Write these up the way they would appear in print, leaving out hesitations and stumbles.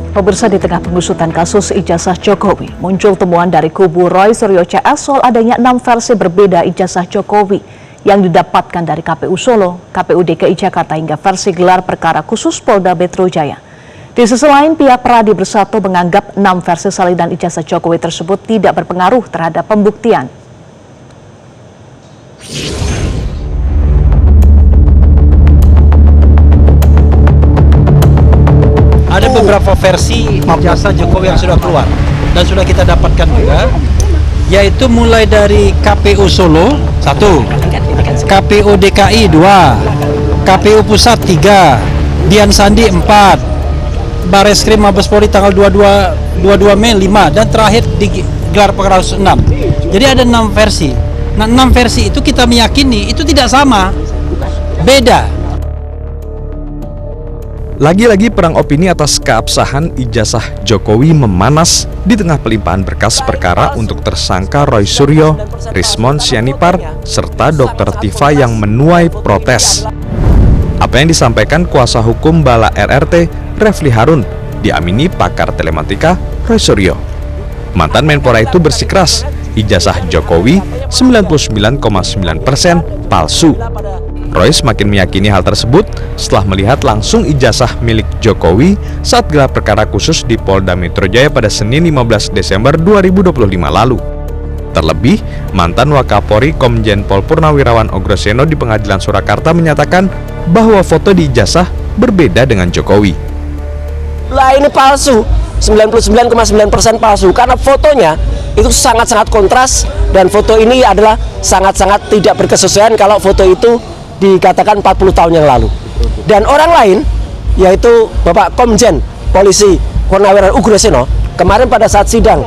Pemirsa, di tengah pengusutan kasus ijazah Jokowi, muncul temuan dari kubu Roy Suryo CS soal adanya 6 versi berbeda ijazah Jokowi yang didapatkan dari KPU Solo, KPU DKI Jakarta hingga versi gelar perkara khusus Polda Metro Jaya. Di sisi lain, pihak Pradi Bersatu menganggap 6 versi salinan ijazah Jokowi tersebut tidak berpengaruh terhadap pembuktian. Ada beberapa versi ijazah Jokowi yang sudah keluar dan sudah kita dapatkan juga, yaitu mulai dari KPU Solo 1, KPU DKI 2, KPU Pusat 3, Dian Sandi 4, Bareskrim Mabes Polri tanggal 22 Mei 5, dan terakhir di gelar perkara 6. Jadi ada 6 versi. Nah, 6 versi itu kita meyakini itu tidak sama, beda. Lagi-lagi perang opini atas keabsahan ijazah Jokowi memanas di tengah pelimpahan berkas perkara untuk tersangka Roy Suryo, Rismon Sianipar, serta Dr. Tifa yang menuai protes. Apa yang disampaikan kuasa hukum Bala RRT, Refli Harun, diamini pakar telematika Roy Suryo. Mantan Menpora itu bersikeras, ijazah Jokowi 99,9% palsu. Roy semakin meyakini hal tersebut setelah melihat langsung ijazah milik Jokowi saat gelar perkara khusus di Polda Metro Jaya pada Senin 15 Desember 2025 lalu. Terlebih, mantan Wakapolri Komjen Pol Purnawirawan Ogoroseno di Pengadilan Surakarta menyatakan bahwa foto di ijazah berbeda dengan Jokowi. Lah, ini palsu, 99,9% palsu karena fotonya itu sangat-sangat kontras dan foto ini adalah sangat-sangat tidak berkesesuaian kalau foto itu dikatakan 40 tahun yang lalu. Dan orang lain, yaitu Bapak Komjen Polisi Purnawirawan Ogoroseno, kemarin pada saat sidang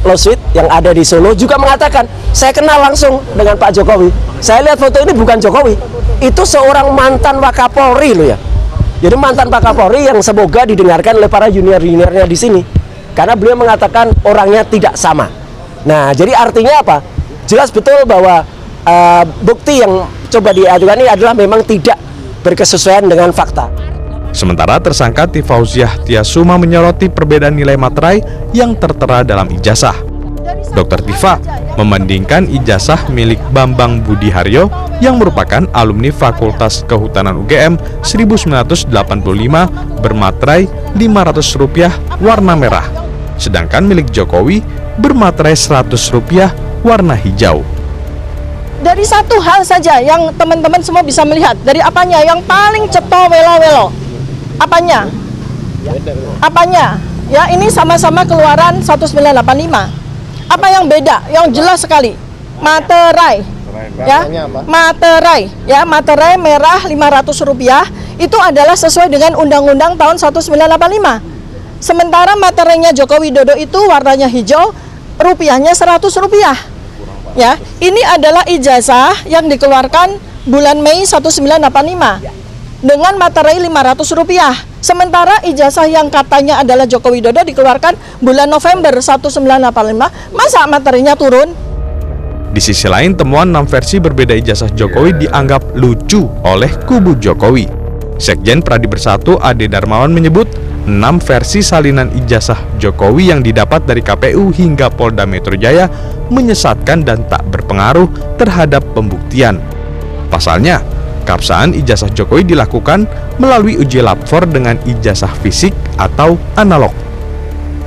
lawsuit yang ada di Solo juga mengatakan, saya kenal langsung dengan Pak Jokowi. Saya lihat foto ini bukan Jokowi, itu seorang mantan Wakapolri loh ya. Jadi mantan Wakapolri yang semoga didengarkan oleh para junior-juniornya di sini, karena beliau mengatakan orangnya tidak sama. Nah, jadi artinya apa? Jelas betul bahwa bukti yang coba diajukan ini adalah memang tidak berkesesuaian dengan fakta. Sementara tersangka Tifauziah Tiasuma menyoroti perbedaan nilai materai yang tertera dalam ijazah. Dr. Tifa membandingkan ijazah milik Bambang Budi Haryo yang merupakan alumni Fakultas Kehutanan UGM 1985 bermaterai Rp500 warna merah, sedangkan milik Jokowi bermaterai Rp100 warna hijau. Dari satu hal saja yang teman-teman semua bisa melihat, dari apanya yang paling ceto welo-welo, apanya, ya ini sama-sama keluaran 1985. Apa yang beda? Yang jelas sekali, materai, ya, materai merah Rp500 itu adalah sesuai dengan Undang-Undang tahun 1985. Sementara materainya Joko Widodo itu warnanya hijau, rupiahnya Rp100. Ya, ini adalah ijazah yang dikeluarkan bulan Mei 1985 dengan materai Rp500. Sementara ijazah yang katanya adalah Joko Widodo dikeluarkan bulan November 1985, masa materinya turun? Di sisi lain, temuan 6 versi berbeda ijazah Jokowi dianggap lucu oleh kubu Jokowi. Sekjen Pradi Bersatu Ade Darmawan menyebut 6 versi salinan ijazah Jokowi yang didapat dari KPU hingga Polda Metro Jaya menyesatkan dan tak berpengaruh terhadap pembuktian. Pasalnya, keabsahan ijazah Jokowi dilakukan melalui uji lapor dengan ijazah fisik atau analog.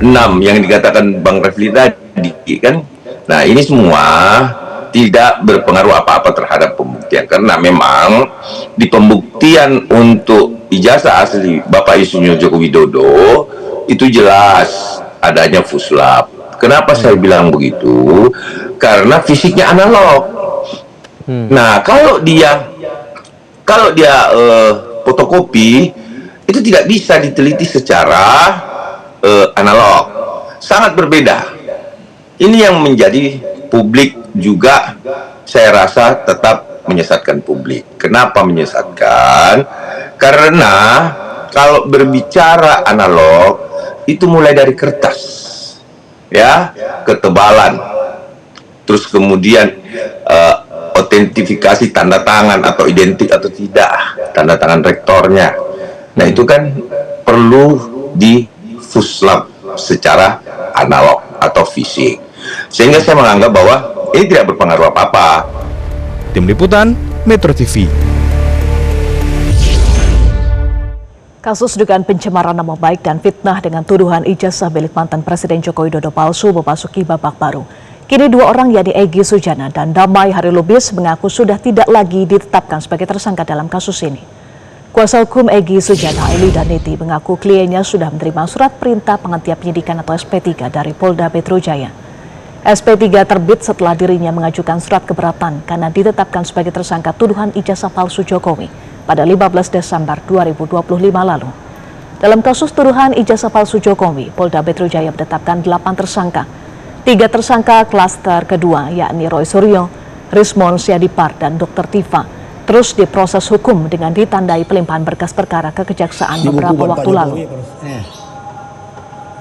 6 yang dikatakan Bang Refli tadi kan, nah ini semua tidak berpengaruh apa-apa terhadap pembuktian, karena memang di pembuktian untuk ijazah asli Bapak Insinyur Joko Widodo itu jelas adanya fuslap. Kenapa saya bilang begitu? Karena fisiknya analog. Nah, kalau dia fotokopi itu tidak bisa diteliti secara analog, sangat berbeda. Ini yang menjadi publik juga, saya rasa tetap menyesatkan publik. Kenapa menyesatkan? Karena kalau berbicara analog itu mulai dari kertas, ya, ketebalan, terus kemudian autentifikasi tanda tangan atau identik atau tidak tanda tangan rektornya. Nah, itu kan perlu di Fuslab secara analog atau fisik. Sehingga saya menganggap bahwa ini tidak berpengaruh apa-apa. Tim Liputan, Metro TV. Kasus dugaan pencemaran nama baik dan fitnah dengan tuduhan ijazah milik mantan Presiden Joko Widodo palsu memasuki babak baru. Kini dua orang yakni Egy Sujana dan Damai Harilubis mengaku sudah tidak lagi ditetapkan sebagai tersangka dalam kasus ini. Kuasa hukum Egy Sujana, Eli Daniti, mengaku kliennya sudah menerima surat perintah penghentian penyidikan atau SP3 dari Polda Metro Jaya. SP3 terbit setelah dirinya mengajukan surat keberatan karena ditetapkan sebagai tersangka tuduhan ijazah palsu Jokowi pada 15 Desember 2025 lalu. Dalam kasus tuduhan ijazah palsu Jokowi, Polda Metro Jaya menetapkan 8 tersangka. 3 tersangka klaster kedua yakni Roy Suryo, Rismon Siadipar, dan Dr. Tifa terus diproses hukum dengan ditandai pelimpahan berkas perkara ke Kejaksaan beberapa waktu lalu.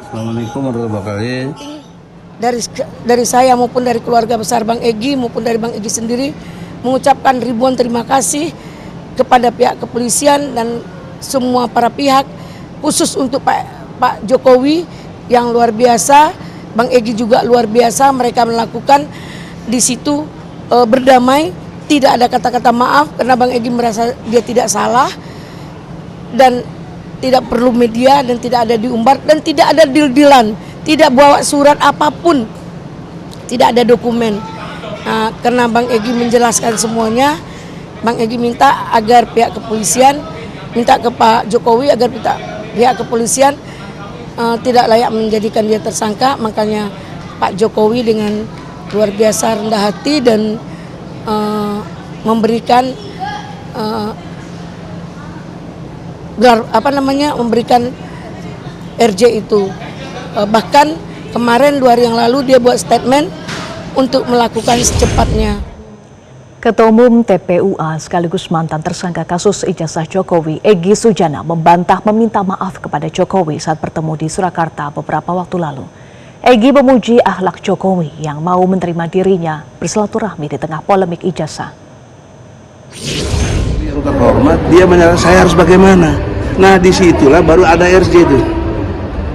Assalamualaikum warahmatullahi wabarakatuh. Dari saya maupun dari keluarga besar Bang Egy maupun dari Bang Egy sendiri mengucapkan ribuan terima kasih kepada pihak kepolisian dan semua para pihak, khusus untuk Pak Jokowi yang luar biasa, Bang Egy juga luar biasa. Mereka melakukan di situ berdamai, tidak ada kata-kata maaf karena Bang Egy merasa dia tidak salah dan tidak perlu media dan tidak ada diumbar dan tidak ada deal-dealan, tidak bawa surat apapun, tidak ada dokumen. Nah, karena Bang Egy menjelaskan semuanya, Bang Egy minta agar pihak kepolisian, minta ke Pak Jokowi agar pihak kepolisian tidak layak menjadikan dia tersangka. Makanya Pak Jokowi dengan luar biasa rendah hati dan memberikan memberikan RJ itu. Bahkan kemarin 2 hari yang lalu dia buat statement untuk melakukan secepatnya. Ketua Umum TPUA sekaligus mantan tersangka kasus ijazah Jokowi, Egy Sujana, membantah meminta maaf kepada Jokowi saat bertemu di Surakarta beberapa waktu lalu. Egy memuji akhlak Jokowi yang mau menerima dirinya bersilaturahmi di tengah polemik ijazah. Yang terhormat, dia menyatakan saya harus bagaimana. Nah, disitulah baru ada RJ itu.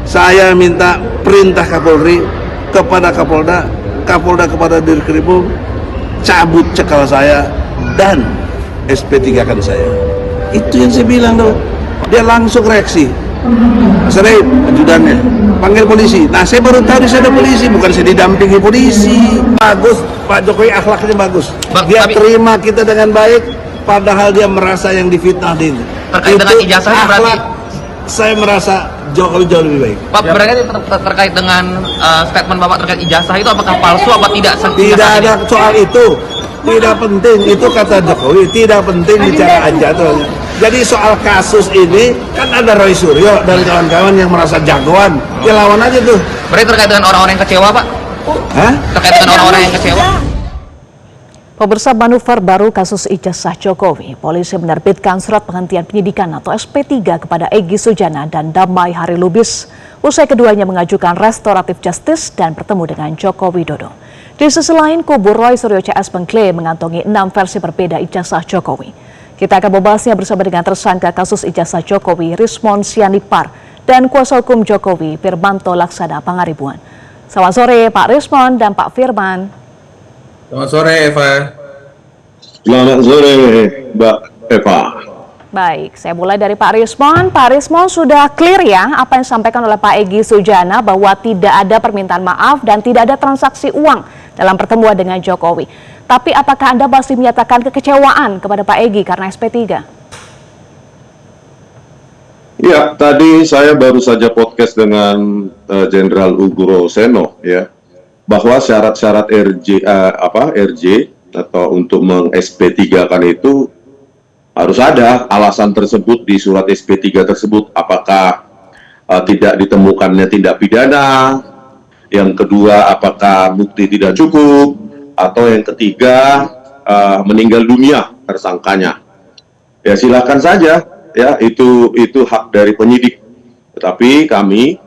Saya minta perintah Kapolri kepada Kapolda, Kapolda kepada Dirkrimum, cabut cekal saya dan SP3 kan saya. Itu yang saya bilang tuh. Dia langsung reaksi. Serip ajudannya panggil polisi. Nah, saya baru tahu di sana polisi, bukan saya didampingi polisi. Bagus, Pak Jokowi akhlaknya bagus. Dia terima kita dengan baik, padahal dia merasa yang difitnah itu. Terkait dengan ijazah akhlak, saya merasa Jokowi jauh lebih baik. Pak, berarti terkait dengan statement Bapak terkait ijazah itu apakah palsu apa tidak? Tidak ada soal itu. Tidak penting, itu kata Jokowi, tidak penting bicara ijazah. Jadi soal kasus ini kan ada Roy Suryo dan kawan-kawan yang merasa jagoan, ya lawan aja tuh. Berarti terkait dengan orang-orang yang kecewa, Pak? Hah? Terkait dengan orang-orang yang kecewa? Pemirsa, manuver baru kasus ijazah Jokowi, polisi menerbitkan surat penghentian penyidikan atau SP3 kepada Egy Sujana dan Damai Harilubis usai keduanya mengajukan restoratif justice dan bertemu dengan Joko Widodo. Di sisi lain, kubu Roy Suryo CS mengklaim mengantongi 6 versi berbeda ijazah Jokowi. Kita akan membahasnya bersama dengan tersangka kasus ijazah Jokowi, Rismon Sianipar, dan kuasa hukum Jokowi, Firmanto Laksana Pangaribuan. Selamat sore Pak Rismon dan Pak Firman. Selamat sore Eva. Selamat sore Mbak Eva. Baik, saya mulai dari Pak Rismon. Pak Rismon, sudah clear ya apa yang disampaikan oleh Pak Egy Sujana bahwa tidak ada permintaan maaf dan tidak ada transaksi uang dalam pertemuan dengan Jokowi. Tapi apakah Anda masih menyatakan kekecewaan kepada Pak Egy karena SP3? Ya, tadi saya baru saja podcast dengan Jenderal Uguro Seno ya, bahwa syarat-syarat RJ atau untuk meng-SP3 kan itu harus ada alasan tersebut di surat SP3 tersebut. Apakah tidak ditemukannya tindak pidana, yang kedua apakah bukti tidak cukup, atau yang ketiga meninggal dunia tersangkanya. Ya silakan saja, ya itu hak dari penyidik. Tetapi kami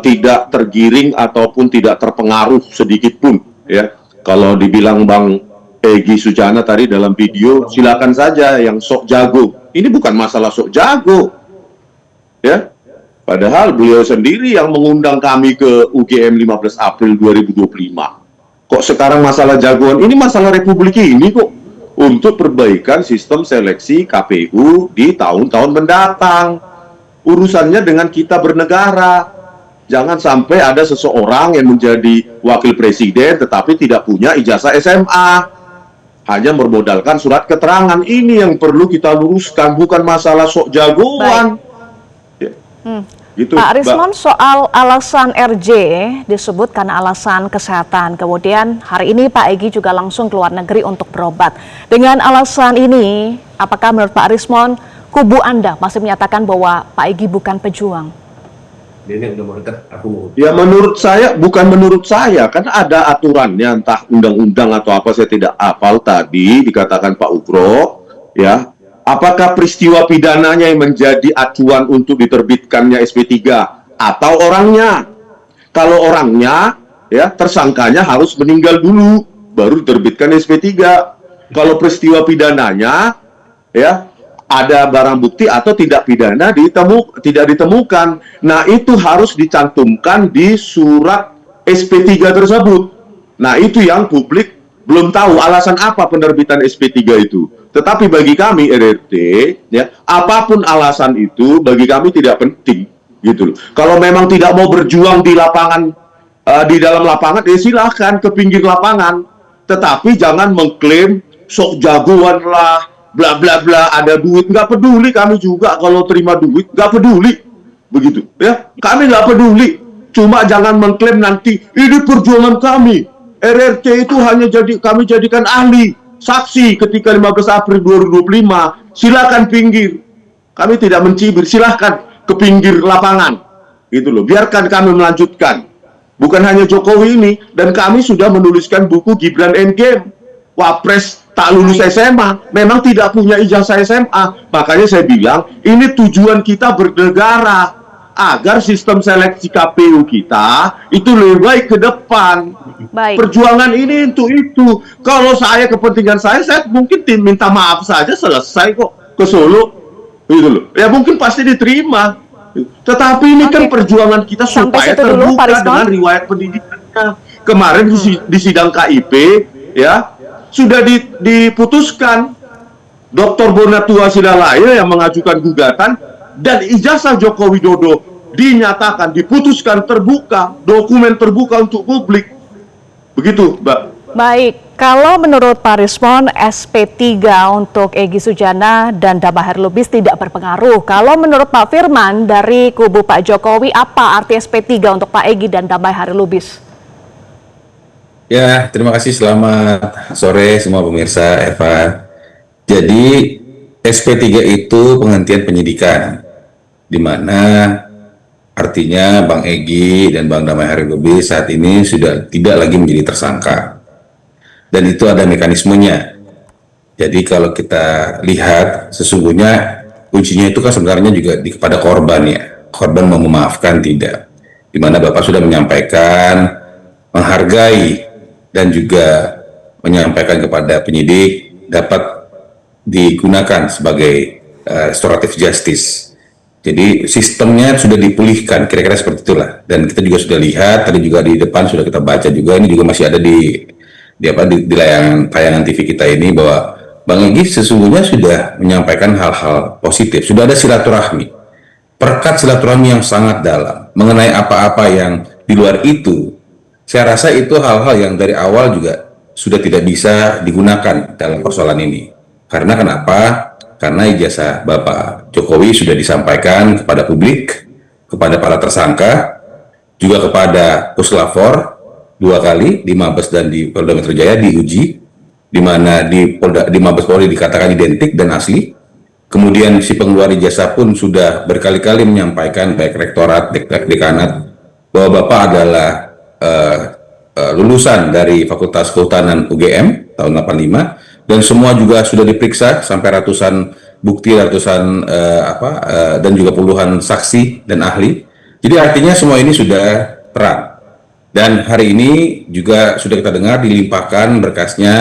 tidak tergiring ataupun tidak terpengaruh sedikit pun, ya. Kalau dibilang Bang Egy Sujana tadi dalam video, silakan saja yang sok jago. Ini bukan masalah sok jago. ya. Padahal beliau sendiri yang mengundang kami ke UGM 15 April 2025. Kok sekarang masalah jagoan ini masalah republik ini kok, untuk perbaikan sistem seleksi KPU di tahun-tahun mendatang. Urusannya dengan kita bernegara. Jangan sampai ada seseorang yang menjadi wakil presiden tetapi tidak punya ijazah SMA. Hanya bermodalkan surat keterangan. Ini yang perlu kita luruskan, bukan masalah sok jagoan. Ya. Gitu, Pak Rismon, Mbak. soal alasan RJ disebut karena alasan kesehatan. Kemudian hari ini Pak Egy juga langsung ke luar negeri untuk berobat. Dengan alasan ini, apakah menurut Pak Rismon, kubu Anda masih menyatakan bahwa Pak Egy bukan pejuang? Ya menurut saya, bukan menurut saya, kan ada aturannya, entah undang-undang atau apa, saya tidak hafal tadi, dikatakan Pak Ugro, ya. Apakah peristiwa pidananya yang menjadi acuan untuk diterbitkannya SP3 atau orangnya? Kalau orangnya, ya tersangkanya harus meninggal dulu, baru diterbitkan SP3. Kalau peristiwa pidananya, ya ada barang bukti atau tidak pidana tidak ditemukan. Nah, itu harus dicantumkan di surat SP3 tersebut. Nah, itu yang publik belum tahu alasan apa penerbitan SP3 itu. Tetapi bagi kami RRT, ya, apapun alasan itu bagi kami tidak penting, gitu loh. Kalau memang tidak mau berjuang di lapangan, di dalam lapangan, ya silahkan ke pinggir lapangan. Tetapi jangan mengklaim sok jagoan lah, bla bla bla, ada duit. Nggak peduli kami juga kalau terima duit, nggak peduli, begitu ya, kami nggak peduli. Cuma jangan mengklaim nanti ini perjuangan kami, RRC itu hanya kami jadikan ahli saksi ketika 15 April 2025. Silakan pinggir, kami tidak mencibir, silahkan ke pinggir lapangan, gitu loh. Biarkan kami melanjutkan. Bukan hanya Jokowi ini, dan kami sudah menuliskan buku Gibran Endgame, Wapres tak lulus SMA, memang tidak punya ijazah SMA. Makanya saya bilang, ini tujuan kita bernegara, agar sistem seleksi KPU kita itu lebih baik ke depan. Baik. Perjuangan ini untuk itu. Kalau saya, kepentingan saya mungkin minta maaf saja, selesai kok ke Solo. Gitu loh. Ya mungkin pasti diterima. Tetapi ini kan perjuangan kita supaya terbuka dengan riwayat pendidikannya. Kemarin di sidang KIP, ya, sudah diputuskan Dr. Bonatua Sidalaya yang mengajukan gugatan, dan ijazah Joko Widodo dinyatakan, diputuskan terbuka, dokumen terbuka untuk publik. Begitu, Mbak. Baik, kalau menurut Pak Rismon, SP3 untuk Egy Sujana dan Damai Lubis tidak berpengaruh. Kalau menurut Pak Firman dari kubu Pak Jokowi, apa arti SP3 untuk Pak Egy dan Damai Lubis? Ya, terima kasih. Selamat sore semua pemirsa Eva. Jadi SP3 itu penghentian penyidikan, di mana artinya Bang Egy dan Bang Damai Lubis saat ini sudah tidak lagi menjadi tersangka. Dan itu ada mekanismenya. Jadi kalau kita lihat, sesungguhnya kuncinya itu kan sebenarnya juga kepada korban ya. Korban mau memaafkan tidak. Di mana Bapak sudah menyampaikan, menghargai, dan juga menyampaikan kepada penyidik dapat digunakan sebagai restoratif justice. Jadi sistemnya sudah dipulihkan, kira-kira seperti itulah. Dan kita juga sudah lihat, tadi juga di depan sudah kita baca juga, ini juga masih ada di layangan tayangan TV kita ini, bahwa Bang Egy sesungguhnya sudah menyampaikan hal-hal positif. Sudah ada silaturahmi, perekat silaturahmi yang sangat dalam mengenai apa-apa yang di luar itu. Saya rasa itu hal-hal yang dari awal juga sudah tidak bisa digunakan dalam persoalan ini. Karena kenapa? Karena ijazah Bapak Jokowi sudah disampaikan kepada publik, kepada para tersangka, juga kepada Puslapor 2 kali di Mabes dan di Polda Metro Jaya diuji, di mana di Mabes Polri dikatakan identik dan asli. Kemudian si pengeluar ijazah pun sudah berkali-kali menyampaikan, baik rektorat, dekanat, bahwa Bapak adalah lulusan dari Fakultas Kehutanan UGM tahun 85, dan semua juga sudah diperiksa sampai ratusan bukti, ratusan dan juga puluhan saksi dan ahli. Jadi artinya semua ini sudah terang. Dan hari ini juga sudah kita dengar dilimpahkan berkasnya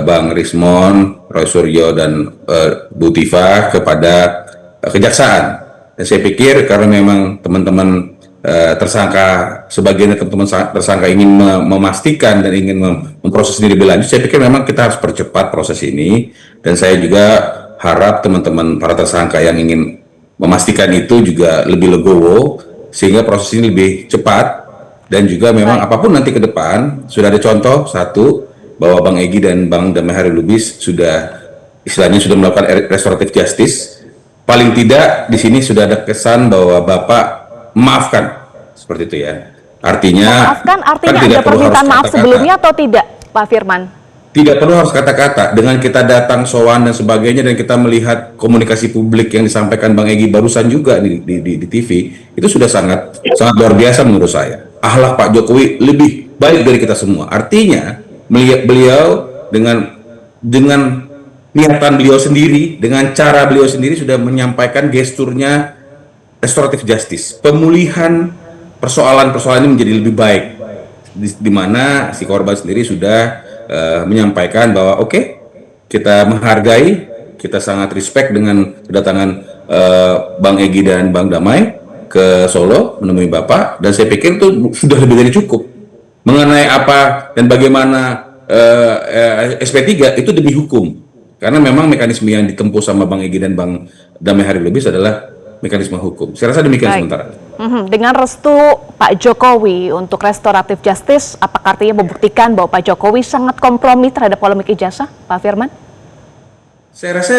Bang Rismon, Roy Suryo, dan Bu Tifa kepada kejaksaan. Dan saya pikir karena memang teman-teman tersangka, sebagian teman-teman tersangka ingin memastikan dan ingin memproses ini lebih lanjut, saya pikir memang kita harus percepat proses ini. Dan saya juga harap teman-teman para tersangka yang ingin memastikan itu juga lebih legowo, sehingga proses ini lebih cepat. Dan juga memang apapun nanti ke depan, sudah ada contoh satu, bahwa Bang Egy dan Bang Damai Hari Lubis sudah istilahnya sudah melakukan restoratif justice. Paling tidak di sini sudah ada kesan bahwa Bapak memaafkan, seperti itu ya. Artinya Maafkan artinya kan ada permintaan maaf kata-kata. sebelumnya atau tidak, Pak Firman? Tidak perlu harus kata-kata. Dengan kita datang sowan dan sebagainya, dan kita melihat komunikasi publik yang disampaikan Bang Egy barusan juga di TV, itu sudah sangat luar biasa menurut saya. Akhlak Pak Jokowi lebih baik dari kita semua. Artinya melihat beliau dengan niatan beliau sendiri, dengan cara beliau sendiri sudah menyampaikan gesturnya restoratif justice, pemulihan persoalan-persoalan ini menjadi lebih baik, di mana si korban sendiri sudah menyampaikan bahwa oke, kita menghargai, kita sangat respect dengan kedatangan Bang Egy dan Bang Damai ke Solo menemui Bapak, dan saya pikir itu sudah lebih dari cukup. Mengenai apa dan bagaimana SP3 itu demi hukum, karena memang mekanisme yang ditempuh sama Bang Egy dan Bang Damai Hari Lubis adalah mekanisme hukum. Saya rasa demikian sementara. Dengan restu Pak Jokowi untuk restoratif justice, apakah artinya membuktikan bahwa Pak Jokowi sangat kompromi terhadap polemik ijazah, Pak Firman? Saya rasa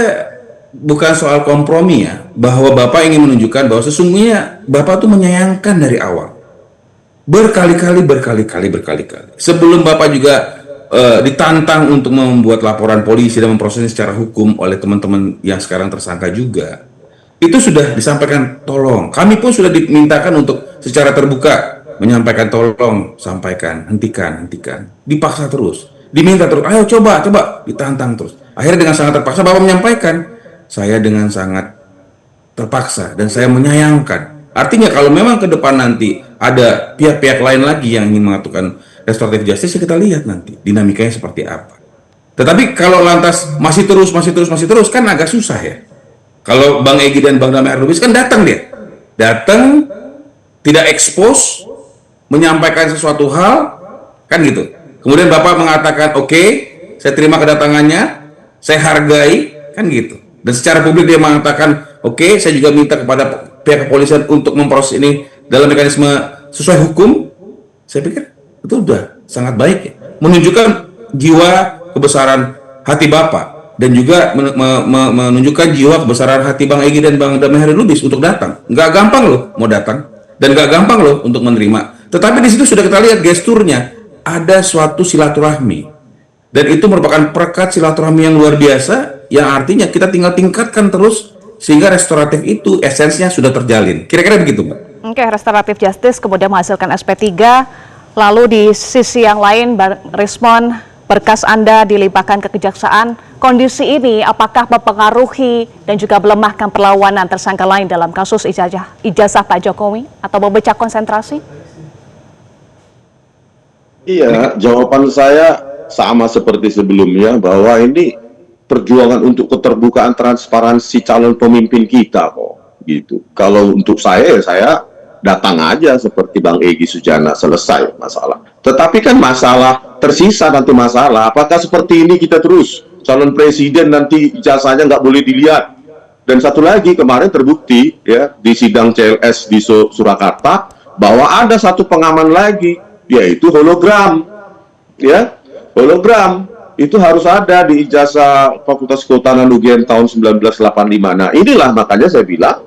bukan soal kompromi ya, bahwa Bapak ingin menunjukkan bahwa sesungguhnya Bapak tuh menyayangkan dari awal. Berkali-kali. Sebelum Bapak juga ditantang untuk membuat laporan polisi dan memprosesnya secara hukum oleh teman-teman yang sekarang tersangka juga, itu sudah disampaikan tolong. Kami pun sudah dimintakan untuk secara terbuka menyampaikan tolong, sampaikan, hentikan. Dipaksa terus, diminta terus, ayo coba, ditantang terus. Akhirnya dengan sangat terpaksa Bapak menyampaikan, saya dengan sangat terpaksa dan saya menyayangkan. Artinya kalau memang ke depan nanti ada pihak-pihak lain lagi yang ingin mengaturkan restoratif justice, kita lihat nanti dinamikanya seperti apa. Tetapi kalau lantas masih terus kan agak susah ya. Kalau Bang Egy dan Bang Damai Hari Lubis kan datang, tidak expose, menyampaikan sesuatu hal, kan gitu. Kemudian Bapak mengatakan, oke, saya terima kedatangannya, saya hargai, kan gitu. Dan secara publik dia mengatakan, oke, saya juga minta kepada pihak kepolisian untuk memproses ini dalam mekanisme sesuai hukum. Saya pikir itu sudah sangat baik ya, menunjukkan jiwa kebesaran hati Bapak, dan juga menunjukkan jiwa kebesaran hati Bang Egy dan Bang Damai Hari Lubis untuk datang. Nggak gampang loh mau datang, dan nggak gampang loh untuk menerima. Tetapi di situ sudah kita lihat gesturnya, ada suatu silaturahmi, dan itu merupakan perekat silaturahmi yang luar biasa, yang artinya kita tinggal tingkatkan terus sehingga restoratif itu esensinya sudah terjalin. Kira-kira begitu, Mbak. Oke, restoratif justice kemudian menghasilkan SP3, lalu di sisi yang lain, respon berkas Anda dilimpahkan ke kejaksaan. Kondisi ini apakah mempengaruhi dan juga melemahkan perlawanan tersangka lain dalam kasus ijazah Pak Jokowi atau memecah konsentrasi? Iya, jawaban saya sama seperti sebelumnya, bahwa ini perjuangan untuk keterbukaan transparansi calon pemimpin kita kok, gitu. Kalau untuk saya, saya datang aja seperti Bang Egy Sujana, selesai masalah. Tetapi kan masalah tersisa, nanti masalah apakah seperti ini kita terus calon presiden nanti ijazahnya nggak boleh dilihat. Dan satu lagi, kemarin terbukti ya di sidang CLS di Surakarta bahwa ada satu pengaman lagi, yaitu hologram, ya, hologram itu harus ada di ijazah Fakultas Kehutanan UGM tahun 1985. Nah, inilah makanya saya bilang,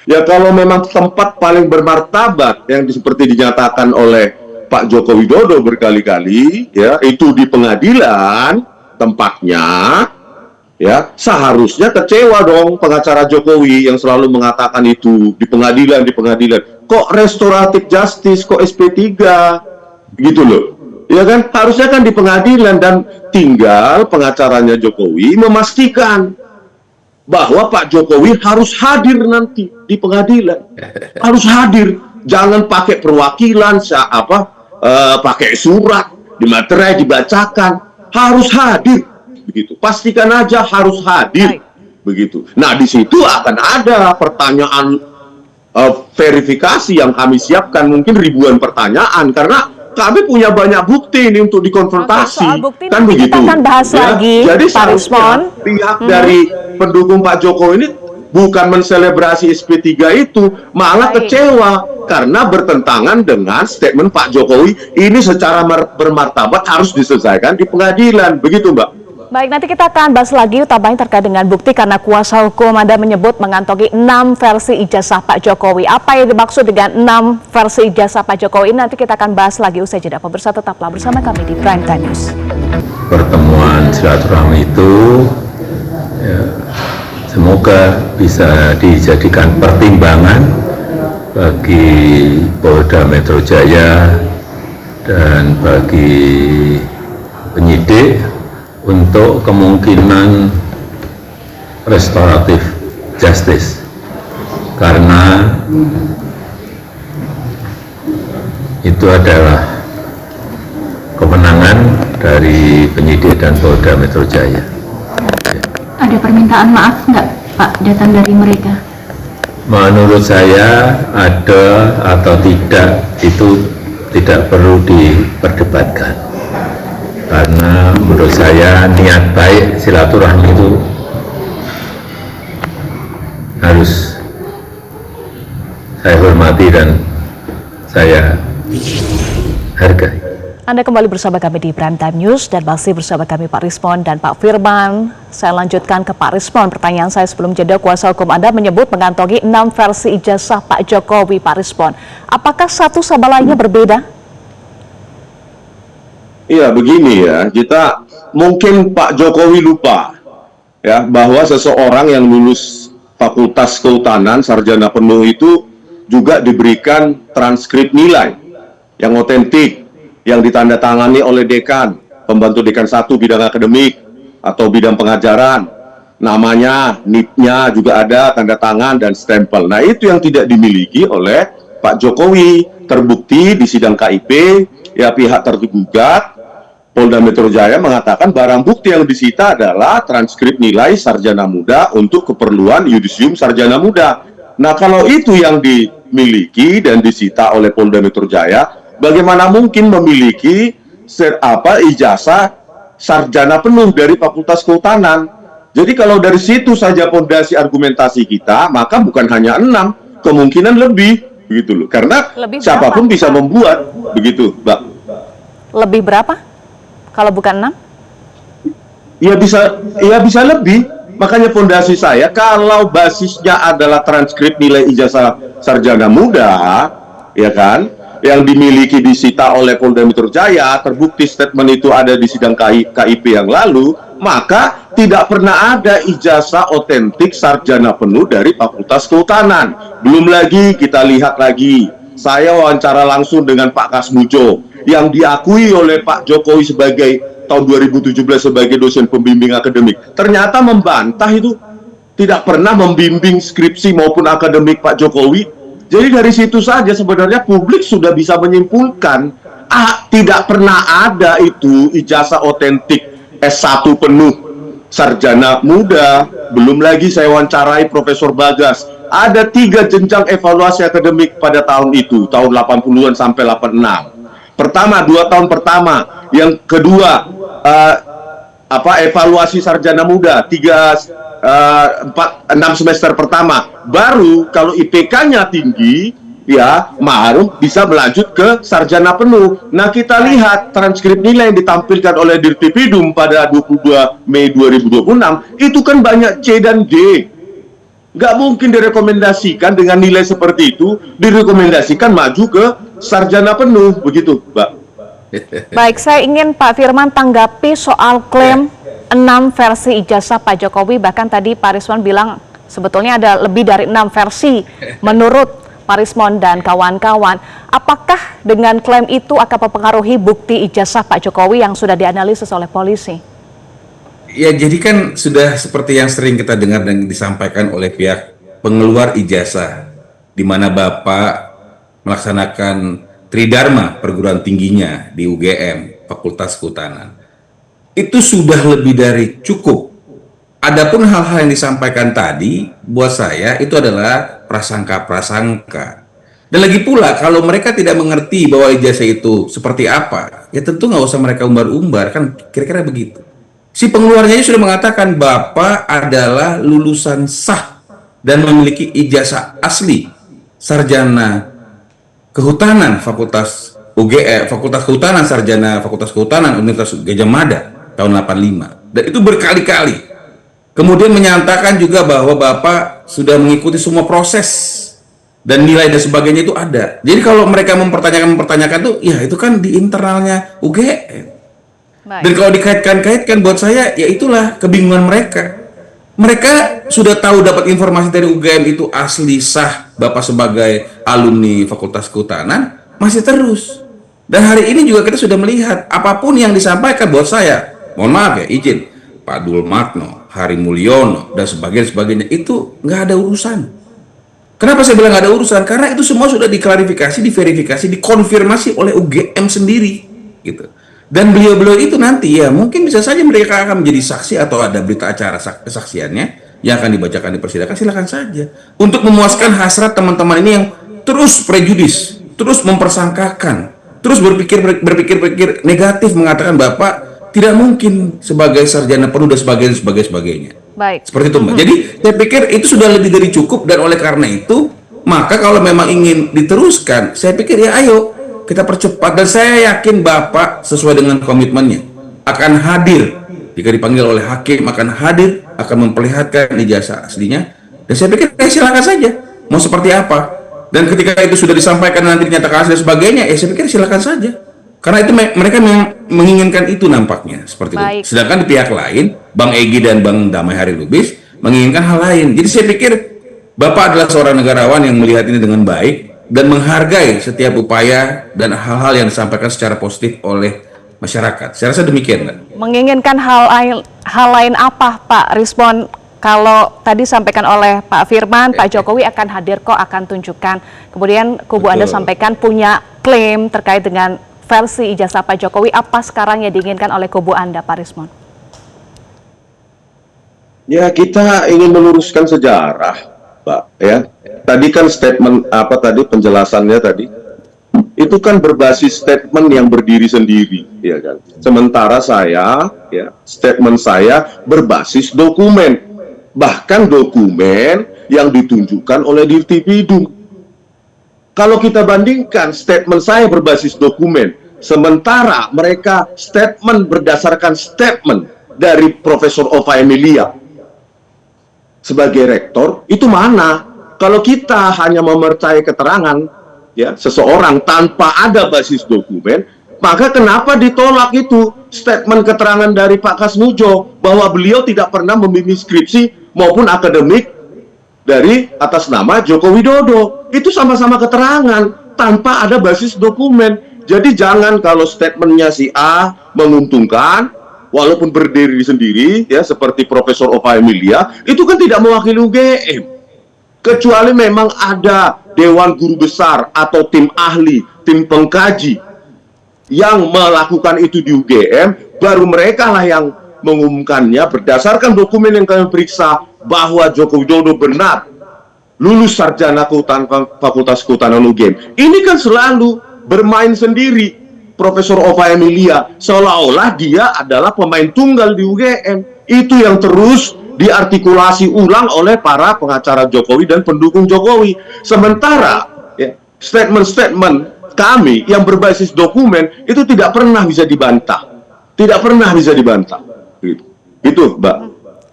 ya kalau memang tempat paling bermartabat yang seperti dinyatakan oleh Pak Joko Widodo berkali-kali, ya, itu di pengadilan tempatnya, ya, seharusnya kecewa dong pengacara Jokowi yang selalu mengatakan itu di pengadilan. Kok restoratif justice, kok SP3, gitu loh. Ya kan, harusnya kan di pengadilan, dan tinggal pengacaranya Jokowi memastikan bahwa Pak Jokowi harus hadir nanti di pengadilan. Harus hadir, jangan pakai perwakilan, pakai surat, di materai dibacakan, harus hadir, begitu. Pastikan aja harus hadir, begitu. Nah, di situ akan ada pertanyaan verifikasi yang kami siapkan mungkin ribuan pertanyaan karena kami punya banyak bukti ini untuk dikonfrontasi. Soal bukti Kan nanti begitu. kita akan bahas lagi, Jadi Pak Rismon. seharusnya pihak dari pendukung Pak Jokowi ini bukan menselebrasi SP3 itu, malah Baik. kecewa karena bertentangan dengan statement Pak Jokowi ini secara bermartabat harus diselesaikan di pengadilan. Begitu, Mbak. Baik, nanti kita akan bahas lagi utamanya terkait dengan bukti karena kuasa hukum Anda menyebut mengantongi 6 versi ijazah Pak Jokowi. Apa yang dimaksud dengan 6 versi ijazah Pak Jokowi? Nanti kita akan bahas lagi usai jeda. Pemirsa tetaplah bersama kami di Prime Time News. Pertemuan silaturahmi itu semoga bisa dijadikan pertimbangan bagi Polda Metro Jaya dan bagi penyidik untuk kemungkinan restoratif justice, karena itu adalah kemenangan dari penyidik dan Polda Metro Jaya. Ada permintaan maaf nggak Pak datang dari mereka? Menurut saya ada atau tidak itu tidak perlu diperdebatkan. Karena menurut saya niat baik silaturahmi itu harus saya hormati dan saya hargai. Anda kembali bersama kami di Prime Time News dan masih bersama kami Pak Rismon dan Pak Firman. Saya lanjutkan ke Pak Rismon. Pertanyaan saya sebelum jeda, kuasa hukum Anda menyebut mengantongi 6 versi ijazah Pak Jokowi. Pak Rismon, apakah satu sama lainnya berbeda? Iya, begini ya, kita mungkin Pak Jokowi lupa ya bahwa seseorang yang lulus Fakultas Kehutanan sarjana penuh itu juga diberikan transkrip nilai yang otentik yang ditandatangani oleh dekan, pembantu dekan 1 bidang akademik atau bidang pengajaran. Namanya, NIP-nya juga ada, tanda tangan dan stempel. Nah, itu yang tidak dimiliki oleh Pak Jokowi. Terbukti di sidang KIP, ya pihak tergugat Polda Metro Jaya mengatakan barang bukti yang disita adalah transkrip nilai sarjana muda untuk keperluan yudisium sarjana muda. Nah, kalau itu yang dimiliki dan disita oleh Polda Metro Jaya, bagaimana mungkin memiliki ijazah sarjana penuh dari Fakultas Kehutanan? Jadi kalau dari situ saja fondasi argumentasi kita, maka bukan hanya 6, kemungkinan lebih, begitu loh. Karena Lebih siapapun berapa? bisa membuat, begitu, Mbak. Lebih berapa? Kalau bukan 6? Ya bisa lebih. Makanya fondasi saya, kalau basisnya adalah transkrip nilai ijazah sarjana muda, ya kan, yang dimiliki disita oleh Polda Metro Jaya, terbukti statement itu ada di sidang KIP yang lalu, maka tidak pernah ada ijazah otentik sarjana penuh dari Fakultas Kehutanan. Belum lagi kita lihat lagi, saya wawancara langsung dengan Pak Kasmujo yang diakui oleh Pak Jokowi sebagai tahun 2017 sebagai dosen pembimbing akademik. Ternyata membantah itu, tidak pernah membimbing skripsi maupun akademik Pak Jokowi. Jadi dari situ saja sebenarnya publik sudah bisa menyimpulkan tidak pernah ada itu ijazah otentik S1 penuh sarjana muda. Belum lagi saya wawancarai Profesor Bagas. Ada 3 jenjang evaluasi akademik pada tahun itu, tahun 80-an sampai 86. Pertama, 2 tahun pertama. Yang kedua, evaluasi sarjana muda, 6 semester pertama. Baru kalau IPK-nya tinggi, ya, baru bisa melanjut ke sarjana penuh. Nah, kita lihat transkrip nilai yang ditampilkan oleh Dirtipidum pada 22 Mei 2026, itu kan banyak C dan D. Nggak mungkin direkomendasikan dengan nilai seperti itu, direkomendasikan maju ke sarjana penuh, begitu, Mbak. Baik, saya ingin Pak Firman tanggapi soal klaim 6 versi ijazah Pak Jokowi. Bahkan tadi Pak Rismon bilang sebetulnya ada lebih dari 6 versi menurut Pak Rismon dan kawan-kawan. Apakah dengan klaim itu akan mempengaruhi bukti ijazah Pak Jokowi yang sudah dianalisis oleh polisi? Ya, jadi kan sudah seperti yang sering kita dengar dan disampaikan oleh pihak pengeluar ijazah, di mana Bapak melaksanakan Tridharma perguruan tingginya di UGM, Fakultas Kehutanan. Itu sudah lebih dari cukup. Adapun hal-hal yang disampaikan tadi, buat saya itu adalah prasangka-prasangka. Dan lagi pula kalau mereka tidak mengerti bahwa ijazah itu seperti apa, ya tentu nggak usah mereka umbar-umbar, kan kira-kira begitu. Si pengeluarnya sudah mengatakan Bapak adalah lulusan sah dan memiliki ijazah asli sarjana kehutanan Fakultas UGM, Fakultas Kehutanan, sarjana Fakultas Kehutanan Universitas Gajah Mada tahun 85. Dan itu berkali-kali. Kemudian menyatakan juga bahwa Bapak sudah mengikuti semua proses dan nilai dan sebagainya itu ada. Jadi kalau mereka mempertanyakan tuh, ya itu kan di internalnya UGM. Dan kalau dikaitkan buat saya, ya itulah kebingungan mereka. Mereka sudah tahu dapat informasi dari UGM itu asli sah Bapak sebagai alumni Fakultas Kehutanan, masih terus. Dan hari ini juga kita sudah melihat apapun yang disampaikan buat saya, mohon maaf ya, izin, Pak Dul Magno, Hari Mulyono, dan sebagainya, itu nggak ada urusan. Kenapa saya bilang nggak ada urusan? Karena itu semua sudah diklarifikasi, diverifikasi, dikonfirmasi oleh UGM sendiri, gitu. Dan beliau-beliau itu nanti ya mungkin bisa saja mereka akan menjadi saksi atau ada berita acara kesaksiannya yang akan dibacakan di persidangan, silakan saja. Untuk memuaskan hasrat teman-teman ini yang terus prejudis, terus mempersangkakan, terus berpikir negatif, mengatakan Bapak tidak mungkin sebagai sarjana penuh dan sebagainya. Baik. Seperti itu, Mbak. Jadi saya pikir itu sudah lebih dari cukup, dan oleh karena itu maka kalau memang ingin diteruskan, saya pikir ya ayo kita percepat, dan saya yakin Bapak sesuai dengan komitmennya akan hadir jika dipanggil oleh hakim, akan hadir, akan memperlihatkan ijazah aslinya, dan saya pikir silakan saja mau seperti apa. Dan ketika itu sudah disampaikan nanti dinyatakan asli dan sebagainya, ya saya pikir silakan saja. Karena itu mereka menginginkan itu nampaknya seperti itu. Sedangkan di pihak lain, Bang Egy dan Bang Damai Hari Lubis menginginkan hal lain. Jadi saya pikir Bapak adalah seorang negarawan yang melihat ini dengan baik dan menghargai setiap upaya dan hal-hal yang disampaikan secara positif oleh masyarakat. Saya rasa demikian, Mbak. Menginginkan hal lain apa, Pak Rismon? Kalau tadi sampaikan oleh Pak Firman, Pak Jokowi akan hadir kok, akan tunjukkan. Kemudian kubu Anda sampaikan punya klaim terkait dengan versi ijazah Pak Jokowi, apa sekarang yang diinginkan oleh kubu Anda, Pak Rismon? Ya, kita ingin meluruskan sejarah, Pak. Ya, tadi kan statement penjelasannya tadi, itu kan berbasis statement yang berdiri sendiri, ya kan. Sementara saya, ya, statement saya berbasis dokumen, bahkan dokumen yang ditunjukkan oleh Dirtipidum. Kalau kita bandingkan statement saya berbasis dokumen, sementara mereka statement berdasarkan statement dari Profesor Ova Emilia sebagai rektor, itu mana? Kalau kita hanya mempercayai keterangan ya seseorang tanpa ada basis dokumen, maka kenapa ditolak itu statement keterangan dari Pak Kasmujo bahwa beliau tidak pernah membimbing skripsi maupun akademik dari atas nama Joko Widodo? Itu sama-sama keterangan tanpa ada basis dokumen. Jadi jangan kalau statementnya si A menguntungkan walaupun berdiri sendiri ya seperti Profesor Ova Emilia, itu kan tidak mewakili UGM. Kecuali memang ada Dewan Guru Besar atau tim ahli, tim pengkaji yang melakukan itu di UGM, baru mereka lah yang mengumumkannya berdasarkan dokumen yang kami periksa bahwa Joko Widodo benar lulus sarjana kehutanan Fakultas Kehutanan UGM. Ini kan selalu bermain sendiri Profesor Ova Emilia, seolah-olah dia adalah pemain tunggal di UGM. Itu yang terus diartikulasi ulang oleh para pengacara Jokowi dan pendukung Jokowi. Sementara ya, statement-statement kami yang berbasis dokumen itu tidak pernah bisa dibantah. Tidak pernah bisa dibantah. Itu, Mbak.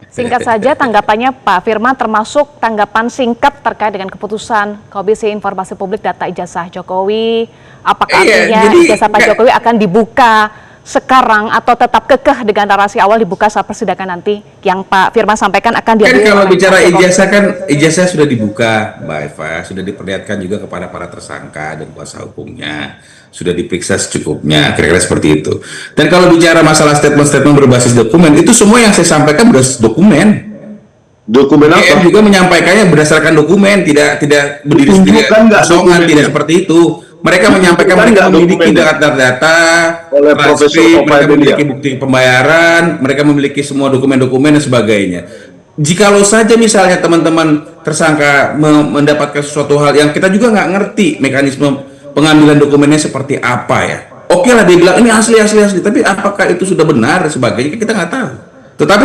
Singkat saja tanggapannya Pak Firman, termasuk tanggapan singkat terkait dengan keputusan Komisi Informasi Publik Data Ijazah Jokowi. Apakah artinya ijazah Pak Jokowi akan dibuka sekarang atau tetap kekeh dengan narasi awal dibuka saat persidangan nanti yang Pak Firman sampaikan akan diambil? Kan kalau bicara ijazah kan ijazah sudah dibuka, Mbak Eva, sudah diperlihatkan juga kepada para tersangka dan kuasa hukumnya, sudah diperiksa secukupnya, kira-kira seperti itu. Dan kalau bicara masalah statement-statement berbasis dokumen, itu semua yang saya sampaikan berbasis dokumen. Dokumen apa? Juga menyampaikannya berdasarkan dokumen, tidak berdiri sendiri, kosongan, tidak seperti itu. Mereka menyampaikan mereka memiliki data-data, transkrip, mereka memiliki bukti pembayaran, mereka memiliki semua dokumen-dokumen dan sebagainya. Jikalau saja misalnya teman-teman tersangka mendapatkan sesuatu hal yang kita juga nggak ngerti mekanisme pengambilan dokumennya seperti apa ya. Oke lah dia bilang ini asli, tapi apakah itu sudah benar dan sebagainya kita nggak tahu. Tetapi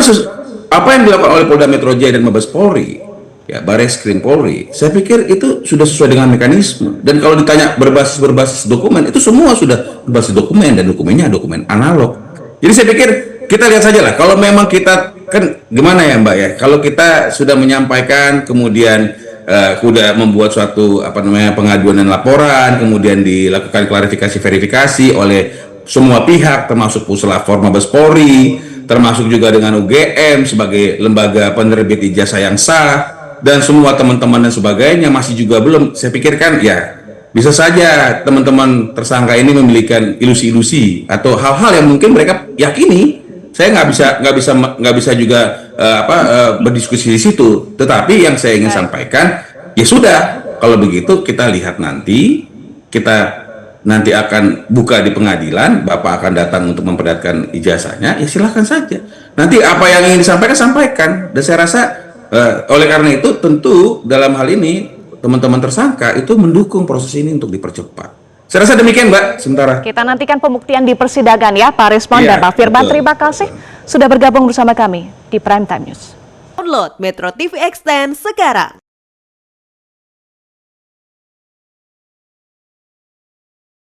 apa yang dilakukan oleh Polda Metro Jaya dan Mabes Polri, ya Bareskrim Polri, saya pikir itu sudah sesuai dengan mekanisme. Dan kalau ditanya berbasis dokumen, itu semua sudah berbasis dokumen dan dokumennya dokumen analog. Jadi saya pikir kita lihat saja lah. Kalau memang kita kan gimana ya Mbak ya, kalau kita sudah menyampaikan kemudian sudah membuat suatu pengaduan dan laporan, kemudian dilakukan klarifikasi verifikasi oleh semua pihak termasuk Puslapor Mabes Polri, termasuk juga dengan UGM sebagai lembaga penerbit ijazah yang sah dan semua teman-teman dan sebagainya masih juga belum. Saya pikirkan ya bisa saja teman-teman tersangka ini memiliki ilusi-ilusi atau hal-hal yang mungkin mereka yakini. Saya nggak bisa juga berdiskusi di situ. Tetapi yang saya ingin sampaikan, ya sudah. Kalau begitu kita lihat nanti, kita nanti akan buka di pengadilan, Bapak akan datang untuk memperlihatkan ijazahnya, ya silahkan saja. Nanti apa yang ingin disampaikan, sampaikan. Dan saya rasa oleh karena itu tentu dalam hal ini teman-teman tersangka itu mendukung proses ini untuk dipercepat. Saya rasa demikian Mbak, sementara. Kita nantikan pembuktian di persidangan ya, Pak Rismon dan Pak Firman. Terima kasih sudah bergabung bersama kami di Prime Time News. Download Metro TV Extend sekarang.